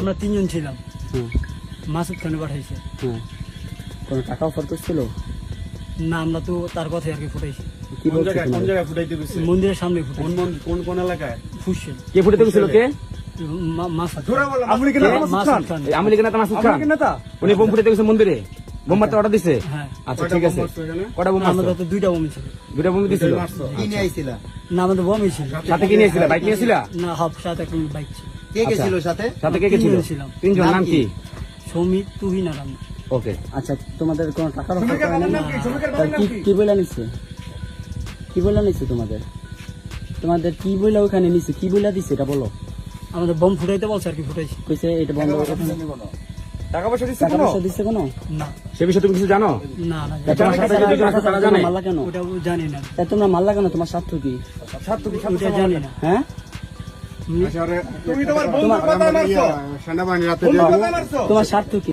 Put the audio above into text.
আমরা 3 জন ছিলাম। মাসুদ খানে পাঠাইছে। কোনো টাকা অফার করছিল না, আমরা তো তার কথাই আর কি ফুটাইছি। কি বলছে কোন জায়গায় ফুটাইতে গেছে? মন্দিরের সামনে ফুটাইছি। কোন এলাকায়? ফুসছে কে ফুটাতে গেছিল কে মাসুদ। আমলি কেন মাসুদ খান। এই আমলি নেতা মাসুদ খান নেতা? উনি বোম ফুটাতে গেছে মন্দিরে বোম মারতে অর্ডার দিছে হ্যাঁ। আচ্ছা ঠিক আছে কটা বোম মারছো আমাদের তো 2টা বোম ছিল। দুটা বোম দিছিল কি নিয়ে আইছিল? না, আমাদের বোমই ছিল। সাথে কি নিয়েছিলা বাইক নিয়েছিলা না, হাফ সাথে একটা বাইক ছিল। কে গেছিল সাথে? সাথে কে কে ছিল 3 জন ছিলাম। তিনজন নাম কি সমিত, তুহিন আর আমি। ওকে আচ্ছা তোমাদের কোনো টাকার অফার শ্রমিকের করে বাবার না? নাম কি? শ্রমিকের তা বাবার নাম কি? কি বলে নিচ্ছে কি বলে নিচ্ছে তোমাদের তোমাদের কি বলে ওখানে নিচ্ছে কি বলে দিচ্ছে এটা বলো আমাদের বোম ফুটাইতে বলছে আর কি ফুটাইছি। কইছে এটা বন্ধ করে টাকা পয়সা দিচ্ছে টাকা কোনো? পয়সা দিচ্ছে কোনো না সে বিষয়ে তুমি কিছু জানো না না, তা তোমার সাথে যে দুজন আছে তারা জানে মারলা কেন ওটা জানি না। তা তোমরা মারলা কেন তোমার স্বার্থ কি ওটা জানি না। হ্যাঁ তুমি তোমার বন্ধুর কথা মারছো? সেনাবাহিনী রাতে বন্ধুর কথা মারছো? তোমার স্বার্থ কি